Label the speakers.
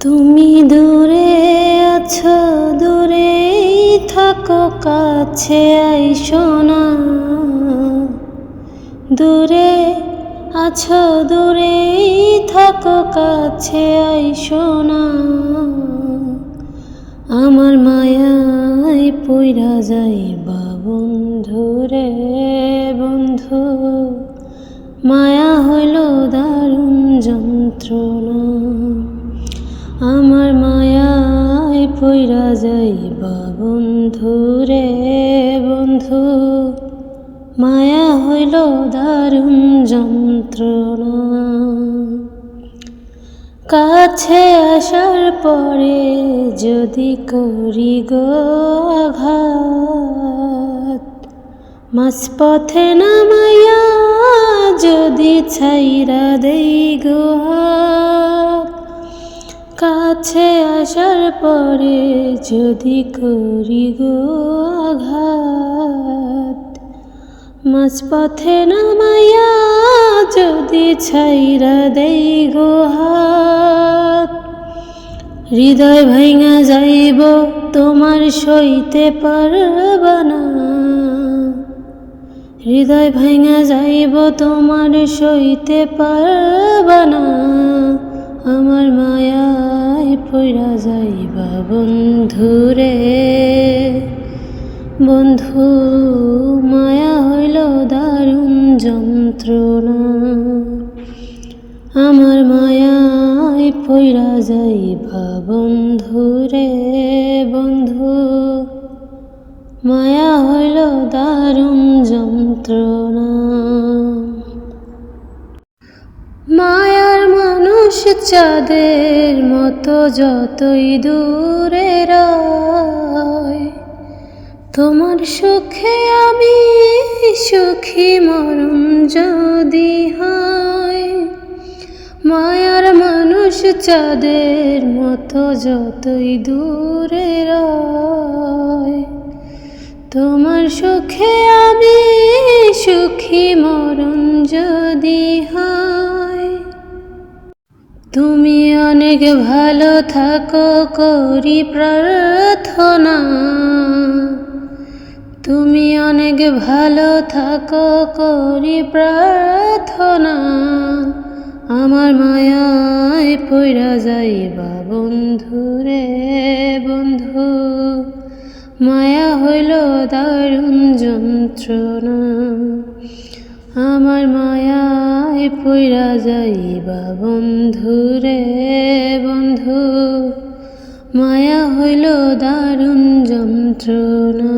Speaker 1: তুমি দূরে আছো, দূরেই থাকো, কাছে আইসো না। দূরে আছো, দূরেই থাকো, কাছে আইসো না। আমার মায়ায় পইরা যাইবা বন্ধু রে বন্ধু, মায়া হইল দারুণ যন্ত্রণা। আমার মায়ায় পইরা যাইবা বন্ধু রে বন্ধু, মায়া হইল দারুণ যন্ত্রণা। কাছে আসার পরে যদি করি গো আঘাত, মাঝপথে নামাইয়া যদি ছাইরা দেই গো হাত। কাছে আসার পরে যদি করি গো আঘাত, মাঝপথে নামাইয়া যদি ছাইরা দেই গো হাত। হৃদয় ভাঙা যাইব তোমার সইতে পারবা না, হৃদয় ভাঙা যাইব তোমার সইতে পারবা না। আমার মায়ায় পইরা যাইবা বন্ধু রে বন্ধু, মায়া হইল দারুণ যন্ত্রণা। আমার মায়ায় পইরা যাইবা বন্ধু রে বন্ধু, মায়া হইল দারুণ যন্ত্রণা। মায়ার মানুষ চাঁদের মতো যতই দূরে রয়, তোমার সুখে আমি সুখী মরণ যদি হয়। মায়ার মানুষ চাঁদের মতো যতই দূরে রয়, তোমার সুখে আমি সুখী মরণ যদি হয়। তুমি অনেক ভালো থাকো করি প্রার্থনা, তুমি অনেক ভালো থাকো করি প্রার্থনা। আমার মায়ায় পইরা যাইবা বন্ধু রে বন্ধু, মায়া হইল দারুণ যন্ত্রণা। আমার মায়ায় পইরা যাইবা বন্ধু রে বন্ধু, মায়া হইল দারুণ যন্ত্রণা।